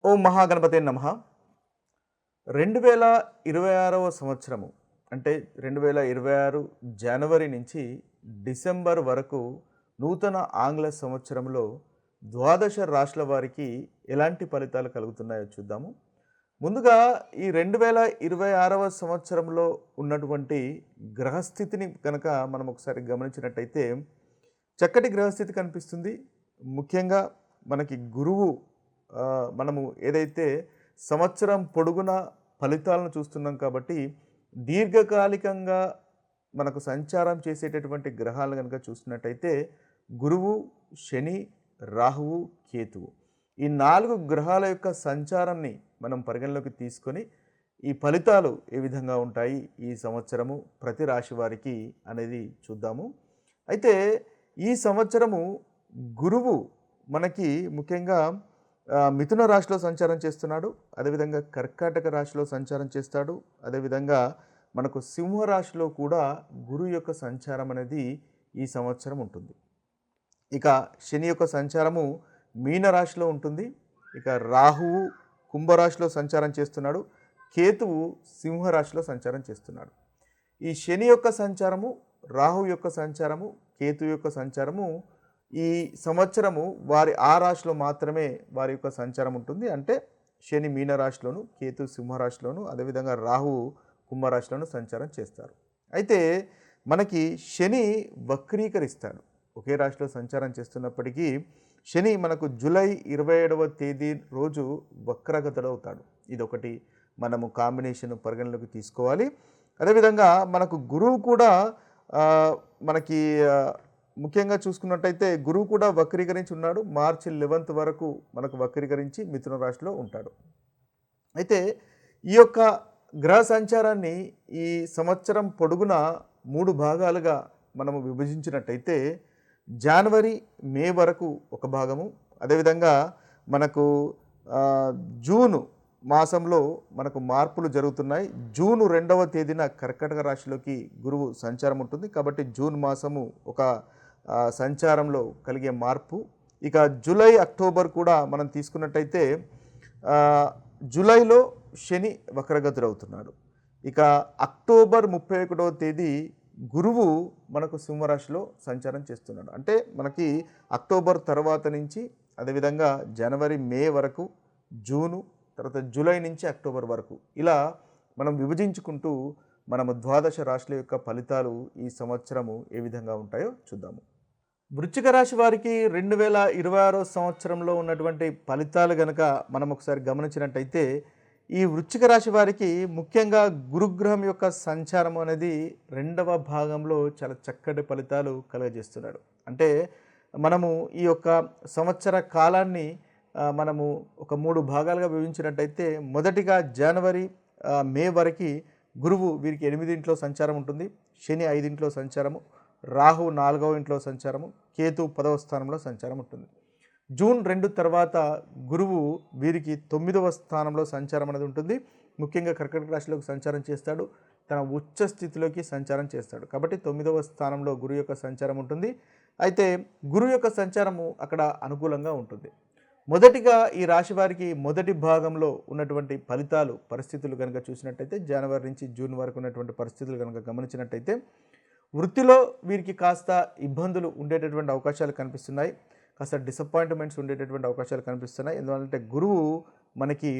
ఓం మహాగణపతే నమః. 2026వ సంవత్సరము అంటే 2026 జనవరి నుంచి డిసెంబర్ వరకు నూతన ఆంగ్ల సంవత్సరంలో ద్వాదశ రాశుల వారికి ఎలాంటి ఫలితాలు కలుగుతున్నాయో చూద్దాము. ముందుగా ఈ 2026వ సంవత్సరంలో ఉన్నటువంటి గ్రహస్థితిని కనుక మనం ఒకసారి గమనించినట్టయితే చక్కటి గ్రహస్థితి కనిపిస్తుంది. ముఖ్యంగా మనకి గురువు మనము ఏదైతే సంవత్సరం పొడుగున ఫలితాలను చూస్తున్నాం కాబట్టి దీర్ఘకాలికంగా మనకు సంచారం చేసేటటువంటి గ్రహాలను కనుక చూసినట్టయితే గురువు, శని, రాహువు, కేతువు ఈ 4 గ్రహాల యొక్క సంచారాన్ని మనం పరిగణలోకి తీసుకొని ఈ ఫలితాలు ఏ విధంగా ఉంటాయి ఈ సంవత్సరము ప్రతి రాశి వారికి అనేది చూద్దాము. అయితే ఈ సంవత్సరము గురువు మనకి ముఖ్యంగా మిథున రాశిలో సంచారం చేస్తున్నాడు. అదేవిధంగా కర్కాటక రాశిలో సంచారం చేస్తాడు. అదేవిధంగా మనకు సింహరాశిలో కూడా గురువు యొక్క సంచారం అనేది ఈ సంవత్సరం ఉంటుంది. ఇక శని యొక్క సంచారము మీనరాశిలో ఉంటుంది. ఇక రాహువు కుంభరాశిలో సంచారం చేస్తున్నాడు. కేతువు సింహరాశిలో సంచారం చేస్తున్నాడు. ఈ శని యొక్క సంచారము, రాహు యొక్క సంచారము, కేతు యొక్క సంచారము ఈ సంవత్సరము వారి ఆ రాశిలో మాత్రమే వారి యొక్క సంచారం ఉంటుంది. అంటే శని మీనరాశిలోను, కేతు సింహరాశిలోను, అదేవిధంగా రాహు కుంభరాశిలోను సంచారం చేస్తారు. అయితే మనకి శని వక్రీకరిస్తాడు. ఒకే రాశిలో సంచారం చేస్తున్నప్పటికీ శని మనకు జూలై 27వ తేదీ రోజు వక్రగతుడవుతాడు. ఇదొకటి మనము కాంబినేషన్ పరిగణలోకి తీసుకోవాలి. అదేవిధంగా మనకు గురువు కూడా మనకి ముఖ్యంగా చూసుకున్నట్టయితే గురువు కూడా వక్రీకరించి ఉన్నాడు. మార్చి 11th వరకు మనకు వక్రీకరించి మిథున రాశిలో ఉంటాడు. అయితే ఈ యొక్క గ్రహ సంచారాన్ని ఈ సంవత్సరం పొడుగున 3 భాగాలుగా మనము విభజించినట్టయితే జనవరి, మే వరకు ఒక భాగము, అదేవిధంగా మనకు జూను మాసంలో మనకు మార్పులు జరుగుతున్నాయి. జూన్ 2వ తేదీన కర్కాటక రాశిలోకి గురువు సంచారం ఉంటుంది. కాబట్టి జూన్ మాసము ఒక సంచారంలో కలిగే మార్పు. ఇక జూలై, అక్టోబర్ కూడా మనం తీసుకున్నట్టయితే జూలైలో శని వక్రగతుడవుతున్నాడు. ఇక అక్టోబర్ 31వ తేదీ గురువు మనకు సింహరాశిలో సంచారం చేస్తున్నాడు. అంటే మనకి అక్టోబర్ తర్వాత నుంచి అదేవిధంగా జనవరి, మే వరకు, జూను, తర్వాత జూలై నుంచి అక్టోబర్ వరకు ఇలా మనం విభజించుకుంటూ మనము ద్వాదశ రాశుల యొక్క ఫలితాలు ఈ సంవత్సరము ఏ విధంగా ఉంటాయో చూద్దాము. వృశ్చిక రాశి వారికి 2026 సంవత్సరంలో ఉన్నటువంటి ఫలితాలు కనుక మనం ఒకసారి గమనించినట్టయితే ఈ వృశ్చిక రాశి వారికి ముఖ్యంగా గురుగ్రహం యొక్క సంచారం అనేది 2వ భాగంలో చాలా చక్కటి ఫలితాలు కలుగజేస్తున్నాడు. అంటే మనము ఈ యొక్క సంవత్సర కాలాన్ని మనము ఒక 3 భాగాలుగా విభజించినట్టయితే మొదటిగా జనవరి, మే వరకు గురువు వీరికి 8వ ఇంట్లో సంచారం ఉంటుంది. శని 5వ ఇంట్లో సంచారము, రాహు 4వ ఇంట్లో సంచారము, కేతు 10వ స్థానంలో సంచారం ఉంటుంది. జూన్ 2 తర్వాత గురువు వీరికి 9వ స్థానంలో సంచారం అనేది ఉంటుంది. ముఖ్యంగా కర్కాటక రాశిలోకి సంచారం చేస్తాడు. తన ఉచ్చ స్థితిలోకి సంచారం చేస్తాడు. కాబట్టి 9వ స్థానంలో గురువు యొక్క సంచారం ఉంటుంది. అయితే గురువు యొక్క సంచారము అక్కడ అనుకూలంగా ఉంటుంది. మొదటిగా ఈ రాశి వారికి మొదటి భాగంలో ఉన్నటువంటి ఫలితాలు, పరిస్థితులు కనుక చూసినట్టయితే జనవరి నుంచి జూన్ వరకు ఉన్నటువంటి పరిస్థితులు కనుక గమనించినట్టయితే వృత్తిలో వీరికి కాస్త ఇబ్బందులు ఉండేటటువంటి అవకాశాలు కనిపిస్తున్నాయి. కాస్త డిసప్పాయింట్మెంట్స్ ఉండేటటువంటి అవకాశాలు కనిపిస్తున్నాయి. ఎందుకంటే గురువు మనకి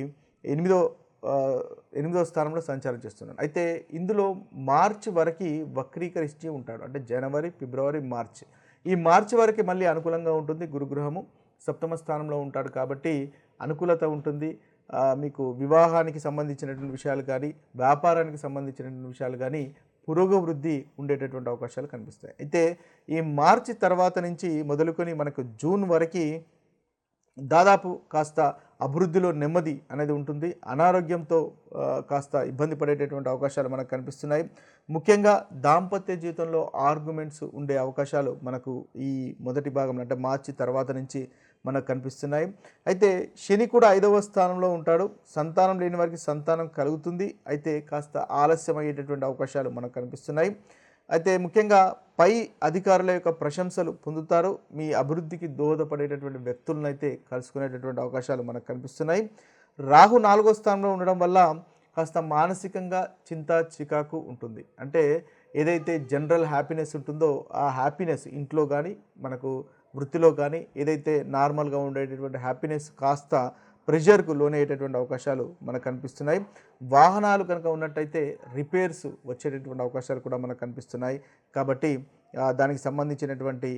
8వ స్థానంలో సంచారం చేస్తున్నాడు. అయితే ఇందులో మార్చి వరకు వక్రీకరించి ఉంటాడు. అంటే జనవరి, ఫిబ్రవరి, మార్చి ఈ మార్చి వరకు మళ్ళీ అనుకూలంగా ఉంటుంది. గురుగ్రహము 7వ స్థానంలో ఉంటాడు కాబట్టి అనుకూలత ఉంటుంది. మీకు వివాహానికి సంబంధించినటువంటి విషయాలు కానీ, వ్యాపారానికి సంబంధించినటువంటి విషయాలు కానీ పురోగవృద్ధి ఉండేటటువంటి అవకాశాలు కనిపిస్తాయి. అయితే ఈ మార్చి తర్వాత నుంచి మొదలుకొని మనకు జూన్ వరకు దాదాపు కాస్త అభివృద్ధిలో నెమ్మది అనేది ఉంటుంది. అనారోగ్యంతో కాస్త ఇబ్బంది పడేటటువంటి అవకాశాలు మనకు కనిపిస్తున్నాయి. ముఖ్యంగా దాంపత్య జీవితంలో ఆర్గ్యుమెంట్స్ ఉండే అవకాశాలు మనకు ఈ మొదటి భాగంలో అంటే మార్చి తర్వాత నుంచి మనకు కనిపిస్తున్నాయి. అయితే శని కూడా 5వ స్థానంలో ఉంటాడు. సంతానం లేని వారికి సంతానం కలుగుతుంది. అయితే కాస్త ఆలస్యం అయ్యేటటువంటి అవకాశాలు మనకు కనిపిస్తున్నాయి. అయితే ముఖ్యంగా పై అధికారుల యొక్క ప్రశంసలు పొందుతారు. మీ అభివృద్ధికి దోహదపడేటటువంటి వ్యక్తులను అయితే కలుసుకునేటటువంటి అవకాశాలు మనకు కనిపిస్తున్నాయి. రాహు 4వ స్థానంలో ఉండడం వల్ల కాస్త మానసికంగా చింత చికాకు ఉంటుంది. అంటే ఏదైతే జనరల్ హ్యాపీనెస్ ఉంటుందో ఆ హ్యాపీనెస్ ఇంట్లో కానీ మనకు వృత్తిలో కానీ ఏదైతే నార్మల్గా ఉండేటటువంటి హ్యాపీనెస్ కాస్త ప్రెషర్కు లోనయ్యేటటువంటి అవకాశాలు మనకు కనిపిస్తున్నాయి. వాహనాలు కనుక ఉన్నట్టయితే రిపేర్స్ వచ్చేటటువంటి అవకాశాలు కూడా మనకు కనిపిస్తున్నాయి. కాబట్టి దానికి సంబంధించినటువంటి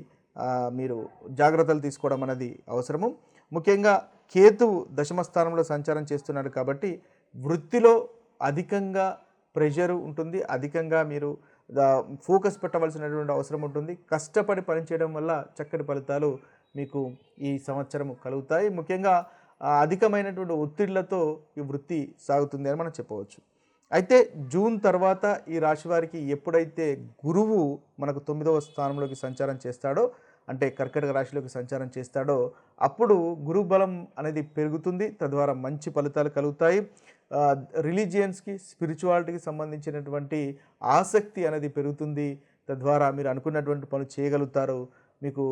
మీరు జాగ్రత్తలు తీసుకోవడం అనేది అవసరము. ముఖ్యంగా కేతువు దశమ స్థానంలో సంచారం చేస్తున్నాడు కాబట్టి వృత్తిలో అధికంగా ప్రెషర్ ఉంటుంది. అధికంగా మీరు ఫోకస్ పెట్టవలసినటువంటి అవసరం ఉంటుంది. కష్టపడి పనిచేయడం వల్ల చక్కటి ఫలితాలు మీకు ఈ సంవత్సరం కలుగుతాయి. ముఖ్యంగా అధికమైనటువంటి ఒత్తిళ్లతో ఈ వృత్తి సాగుతుంది అని మనం చెప్పవచ్చు. అయితే జూన్ తర్వాత ఈ రాశి వారికి ఎప్పుడైతే గురువు మనకు 9వ స్థానంలోకి సంచారం చేస్తాడో, అంటే కర్కాటక రాశిలోకి సంచారం చేస్తాడో, అప్పుడు గురు బలం అనేది పెరుగుతుంది. తద్వారా మంచి ఫలితాలు కలుగుతాయి. రిలీజియన్స్కి, స్పిరిచువాలిటీకి సంబంధించినటువంటి ఆసక్తి అనేది పెరుగుతుంది. తద్వారా మీరు అనుకున్నటువంటి పనులు చేయగలుగుతారు. మీకు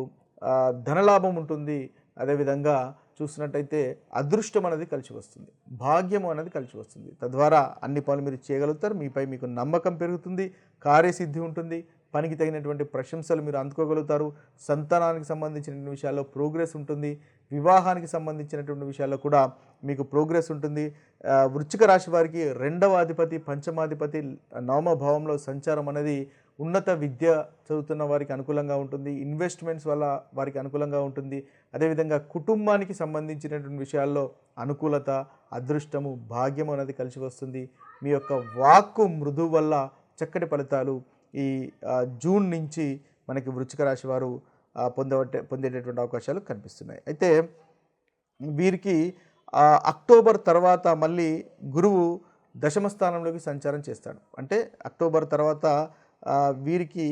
ధనలాభం ఉంటుంది. అదేవిధంగా చూసినట్టయితే అదృష్టం అనేది కలిసి వస్తుంది, భాగ్యం అనేది కలిసి వస్తుంది. తద్వారా అన్ని పనులు మీరు చేయగలుగుతారు. మీపై మీకు నమ్మకం పెరుగుతుంది, కార్యసిద్ధి ఉంటుంది, పనికి తగినటువంటి ప్రశంసలు మీరు అందుకోగలుగుతారు. సంతానానికి సంబంధించిన విషయాల్లో ప్రోగ్రెస్ ఉంటుంది. వివాహానికి సంబంధించినటువంటి విషయాల్లో కూడా మీకు ప్రోగ్రెస్ ఉంటుంది. వృశ్చిక రాశి వారికి 2వ అధిపతి, పంచమాధిపతి 9వ భావంలో సంచారం అనేది ఉన్నత విద్య చదువుతున్న వారికి అనుకూలంగా ఉంటుంది. ఇన్వెస్ట్మెంట్స్ వల్ల వారికి అనుకూలంగా ఉంటుంది. అదేవిధంగా కుటుంబానికి సంబంధించినటువంటి విషయాల్లో అనుకూలత, అదృష్టము, భాగ్యము అనేది కలిసి వస్తుంది. మీ యొక్క వాక్కు మృదు వల్ల చక్కటి ఫలితాలు ఈ జూన్ నుంచి మనకి వృశ్చిక రాశి వారు పొందేటటువంటి అవకాశాలు కనిపిస్తున్నాయి. అయితే వీరికి అక్టోబర్ తర్వాత మళ్ళీ గురువు దశమ స్థానంలోకి సంచారం చేస్తాడు. అంటే అక్టోబర్ తర్వాత వీరికి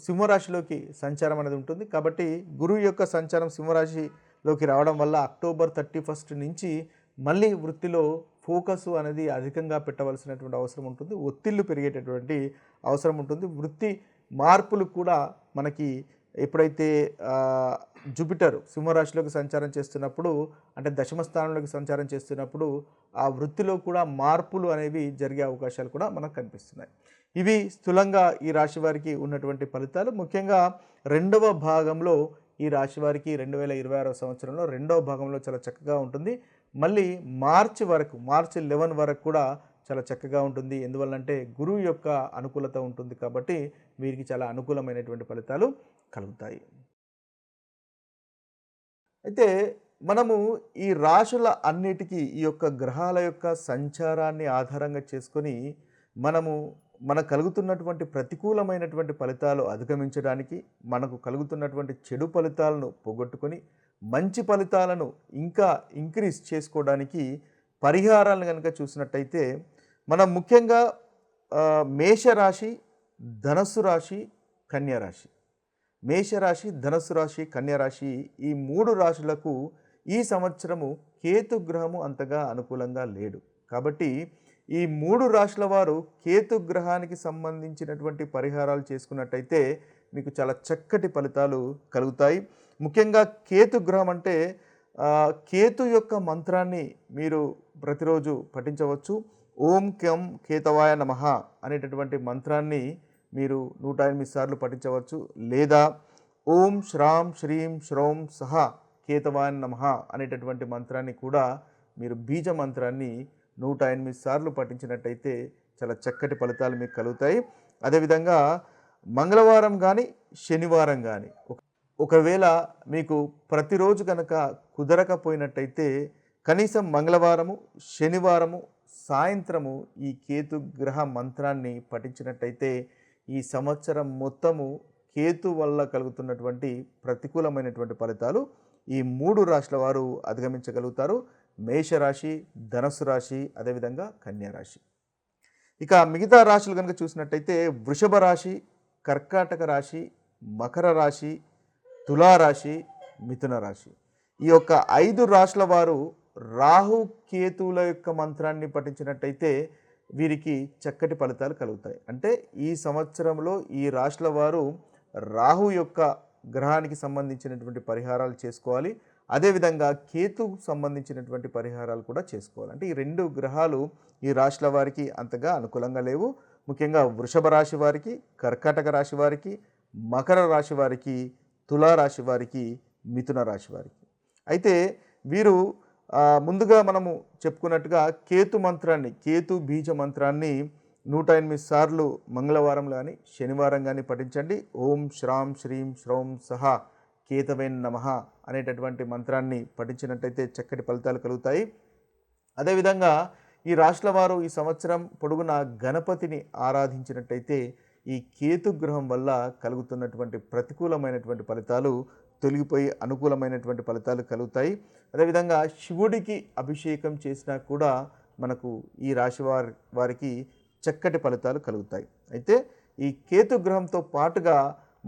సింహరాశిలోకి సంచారం అనేది ఉంటుంది. కాబట్టి గురువు యొక్క సంచారం సింహరాశిలోకి రావడం వల్ల అక్టోబర్ 31 నుంచి మళ్ళీ వృత్తిలో ఫోకస్ అనేది అధికంగా పెట్టవలసినటువంటి అవసరం ఉంటుంది. ఒత్తిళ్లు పెరిగేటటువంటి అవసరం ఉంటుంది. వృత్తి మార్పులు కూడా మనకి ఎప్పుడైతే జూపిటర్ సింహరాశిలోకి సంచారం చేస్తున్నప్పుడు, అంటే దశమ స్థానంలోకి సంచారం చేస్తున్నప్పుడు ఆ వృత్తిలో కూడా మార్పులు అనేవి జరిగే అవకాశాలు కూడా మనకు కనిపిస్తున్నాయి. ఇవి స్థూలంగా ఈ రాశి వారికి ఉన్నటువంటి ఫలితాలు. ముఖ్యంగా 2వ భాగంలో ఈ రాశి వారికి 2026వ సంవత్సరంలో 2వ భాగంలో చాలా చక్కగా ఉంటుంది. మళ్ళీ మార్చి 11 వరకు కూడా చాలా చక్కగా ఉంటుంది. ఎందువల్లంటే గురువు యొక్క అనుకూలత ఉంటుంది కాబట్టి వీరికి చాలా అనుకూలమైనటువంటి ఫలితాలు కలుగుతాయి. అయితే మనము ఈ రాశుల అన్నిటికీ ఈ యొక్క గ్రహాల యొక్క సంచారాన్ని ఆధారంగా చేసుకొని మనకు కలుగుతున్నటువంటి ప్రతికూలమైనటువంటి ఫలితాలు అధిగమించడానికి, మనకు కలుగుతున్నటువంటి చెడు ఫలితాలను పోగొట్టుకొని మంచి ఫలితాలను ఇంకా ఇంక్రీజ్ చేసుకోవడానికి పరిహారాలను కనుక చూసినట్టయితే మనం ముఖ్యంగా మేషరాశి, ధనస్సు రాశి, కన్యారాశి, మేషరాశి, ధనస్సు రాశి, కన్యారాశి ఈ 3 రాశులకు ఈ సంవత్సరము కేతు గ్రహము అంతగా అనుకూలంగా లేడు. కాబట్టి ఈ 3 రాశుల వారు కేతు గ్రహానికి సంబంధించినటువంటి పరిహారాలు చేసుకున్నట్టయితే మీకు చాలా చక్కటి ఫలితాలు కలుగుతాయి. ముఖ్యంగా కేతు గ్రహం అంటే కేతు యొక్క మంత్రాన్ని మీరు ప్రతిరోజు పఠించవచ్చు. ఓం క్యం కేతవాయ నమః అనేటటువంటి మంత్రాన్ని మీరు 108 సార్లు పఠించవచ్చు. లేదా ఓం శ్రాం శ్రీం శ్రౌం సహ కేతవాయ నమః అనేటటువంటి మంత్రాన్ని కూడా మీరు బీజ మంత్రాన్ని 108 సార్లు పఠించినట్టయితే చాలా చక్కటి ఫలితాలు మీకు కలుగుతాయి. అదేవిధంగా మంగళవారం కానీ శనివారం కానీ ఒకవేళ మీకు ప్రతిరోజు కనుక కుదరకపోయినట్టయితే కనీసం మంగళవారము, శనివారము సాయంత్రము ఈ కేతు గ్రహ మంత్రాన్ని పఠించినట్టయితే ఈ సంవత్సరం మొత్తము కేతు వల్ల కలుగుతున్నటువంటి ప్రతికూలమైనటువంటి ఫలితాలు ఈ 3 రాశుల వారు అధిగమించగలుగుతారు. మేషరాశి, ధనస్సు రాశి, అదేవిధంగా కన్యారాశి. ఇక మిగతా రాశులు కనుక చూసినట్టయితే వృషభ రాశి, కర్కాటక రాశి, మకర రాశి, తులారాశి, మిథున రాశి. ఈ యొక్క 5 రాశుల వారు రాహు కేతువుల యొక్క మంత్రాన్ని పఠించినట్టయితే వీరికి చక్కటి ఫలితాలు కలుగుతాయి. అంటే ఈ సంవత్సరంలో ఈ రాశుల వారు రాహు యొక్క గ్రహానికి సంబంధించినటువంటి పరిహారాలు చేసుకోవాలి. అదేవిధంగా కేతుకు సంబంధించినటువంటి పరిహారాలు కూడా చేసుకోవాలి. అంటే ఈ 2 గ్రహాలు ఈ రాశుల వారికి అంతగా అనుకూలంగా లేవు. ముఖ్యంగా వృషభ రాశి వారికి, కర్కాటక రాశి వారికి, మకర రాశి వారికి, తులారాశి వారికి, మిథున రాశి వారికి. అయితే వీరు ముందుగా మనము చెప్పుకున్నట్టుగా కేతు మంత్రాన్ని, కేతు బీజ మంత్రాన్ని 108 సార్లు మంగళవారం కానీ శనివారం కానీ పఠించండి. ఓం శ్రాం శ్రీం శ్రౌం సహా కేతవేన్ నమః అనేటటువంటి మంత్రాన్ని పఠించినట్టయితే చక్కటి ఫలితాలు కలుగుతాయి. అదేవిధంగా ఈ రాశుల వారు ఈ సంవత్సరం పొడుగున గణపతిని ఆరాధించినట్టయితే ఈ కేతు గ్రహం వల్ల కలుగుతున్నటువంటి ప్రతికూలమైనటువంటి ఫలితాలు తొలగిపోయి అనుకూలమైనటువంటి ఫలితాలు కలుగుతాయి. అదేవిధంగా శివుడికి అభిషేకం చేసినా కూడా మనకు ఈ రాశి వారికి చక్కటి ఫలితాలు కలుగుతాయి. అయితే ఈ కేతు గ్రహంతో పాటుగా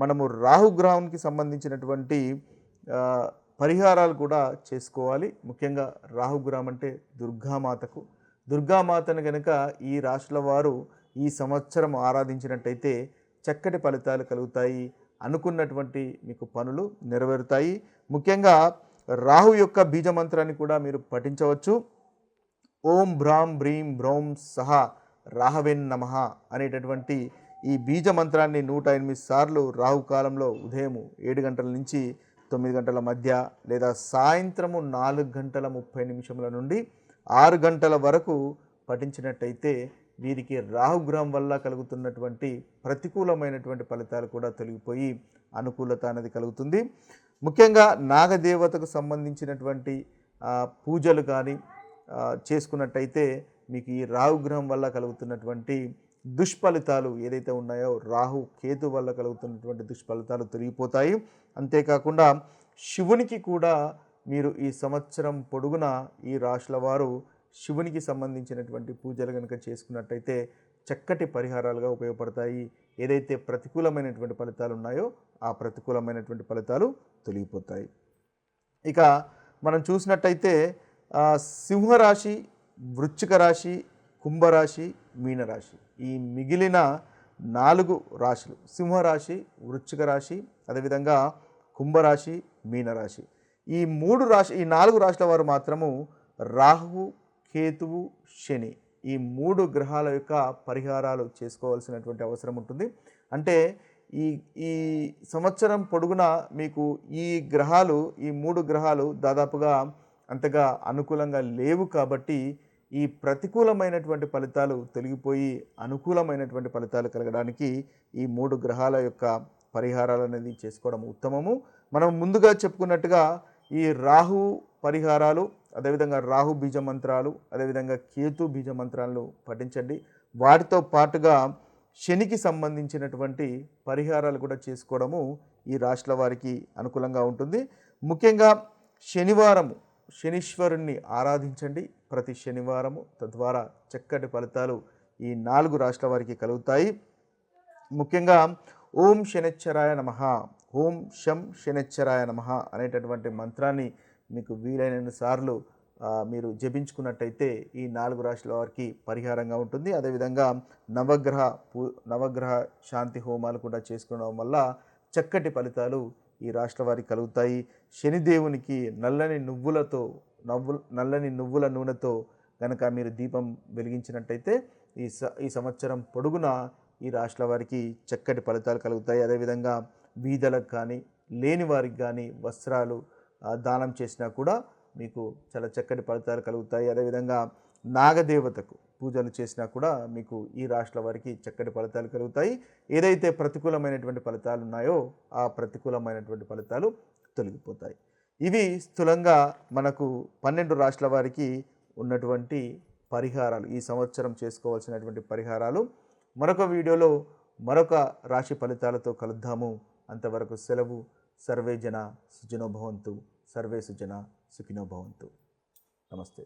మనము రాహుగ్రహానికి సంబంధించినటువంటి పరిహారాలు కూడా చేసుకోవాలి. ముఖ్యంగా రాహుగ్రహం అంటే దుర్గామాతను కనుక ఈ రాశుల వారు ఈ సంవత్సరం ఆరాధించినట్టయితే చక్కటి ఫలితాలు కలుగుతాయి. అనుకున్నటువంటి మీకు పనులు నెరవేరుతాయి. ముఖ్యంగా రాహు యొక్క బీజమంత్రాన్ని కూడా మీరు పఠించవచ్చు. ఓం భ్రాం బ్రీం బ్రౌం సహా రాహవేన్ నమః అనేటటువంటి ఈ బీజ మంత్రాన్ని 108 సార్లు రాహుకాలంలో ఉదయం 7 గంటల నుంచి 9 గంటల మధ్య లేదా సాయంత్రము 4 గంటల 30 నిమిషముల నుండి 6 గంటల వరకు పఠించినట్టయితే వీరికి రాహుగ్రహం వల్ల కలుగుతున్నటువంటి ప్రతికూలమైనటువంటి ఫలితాలు కూడా తొలగిపోయి అనుకూలత అనేది కలుగుతుంది. ముఖ్యంగా నాగదేవతకు సంబంధించినటువంటి పూజలు కానీ చేసుకున్నట్టయితే మీకు ఈ రాహుగ్రహం వల్ల కలుగుతున్నటువంటి దుష్ఫలితాలు ఏదైతే ఉన్నాయో రాహు కేతు వల్ల కలుగుతున్నటువంటి దుష్ఫలితాలు తొలగిపోతాయి. అంతేకాకుండా శివునికి కూడా మీరు ఈ సంవత్సరం పొడుగున ఈ రాశుల వారు శివునికి సంబంధించినటువంటి పూజలు కనుక చేసుకున్నట్టయితే చక్కటి పరిహారాలుగా ఉపయోగపడతాయి. ఏదైతే ప్రతికూలమైనటువంటి ఫలితాలు ఉన్నాయో ఆ ప్రతికూలమైనటువంటి ఫలితాలు తొలగిపోతాయి. ఇక మనం చూసినట్టయితే సింహరాశి, వృశ్చిక రాశి, కుంభరాశి, మీనరాశి ఈ మిగిలిన 4 రాశులు సింహరాశి, వృశ్చిక రాశి, అదేవిధంగా కుంభరాశి, మీనరాశి ఈ 4 రాశుల వారు మాత్రము రాహువు, కేతువు, శని ఈ 3 గ్రహాల యొక్క పరిహారాలు చేసుకోవాల్సినటువంటి అవసరం ఉంటుంది. అంటే ఈ సంవత్సరం పొడుగున మీకు ఈ 3 గ్రహాలు దాదాపుగా అంతగా అనుకూలంగా లేవు. కాబట్టి ఈ ప్రతికూలమైనటువంటి ఫలితాలు తొలగిపోయి అనుకూలమైనటువంటి ఫలితాలు కలగడానికి ఈ 3 గ్రహాల యొక్క పరిహారాలు అనేది చేసుకోవడం ఉత్తమము. మనం ముందుగా చెప్పుకున్నట్టుగా ఈ రాహు పరిహారాలు, అదేవిధంగా రాహు బీజ మంత్రాలు, అదేవిధంగా కేతు బీజ మంత్రాలను పఠించండి. వాటితో పాటుగా శనికి సంబంధించినటువంటి పరిహారాలు కూడా చేసుకోవడము ఈ రాశుల వారికి అనుకూలంగా ఉంటుంది. ముఖ్యంగా శనీశ్వరుణ్ణి ఆరాధించండి ప్రతి శనివారము. తద్వారా చక్కటి ఫలితాలు ఈ 4 రాశుల వారికి కలుగుతాయి. ముఖ్యంగా ఓం శనిశ్చరాయ నమః, ఓం శం శనిశ్చరాయ నమః అనేటటువంటి మంత్రాన్ని మీకు వీలైన సార్లు మీరు జపించుకున్నట్టయితే ఈ 4 రాశుల వారికి పరిహారంగా ఉంటుంది. అదేవిధంగా నవగ్రహ శాంతి హోమాలు కూడా చేసుకోవడం వల్ల చక్కటి ఫలితాలు ఈ రాశుల వారికి కలుగుతాయి. శనిదేవునికి నల్లని నువ్వుల నూనెతో కనుక మీరు దీపం వెలిగించినట్టయితే ఈ సంవత్సరం పొడుగున ఈ రాశుల వారికి చక్కటి ఫలితాలు కలుగుతాయి. అదేవిధంగా బీదలకు కానీ లేని వారికి కానీ వస్త్రాలు దానం చేసినా కూడా మీకు చాలా చక్కటి ఫలితాలు కలుగుతాయి. అదేవిధంగా నాగదేవతకు పూజలు చేసినా కూడా మీకు ఈ రాశుల వారికి చక్కటి ఫలితాలు కలుగుతాయి. ఏదైతే ప్రతికూలమైనటువంటి ఫలితాలు ఉన్నాయో ఆ ప్రతికూలమైనటువంటి ఫలితాలు తొలగిపోతాయి. ఇవి స్థూలంగా మనకు 12 రాశుల వారికి ఉన్నటువంటి పరిహారాలు, ఈ సంవత్సరం చేసుకోవాల్సినటువంటి పరిహారాలు. మరొక వీడియోలో మరొక రాశి ఫలితాలతో కలుద్దాము. అంతవరకు సెలవు. సర్వే జన సుఖినో భవంతు. సర్వే సుజన సుఖినో భవంతు. నమస్తే.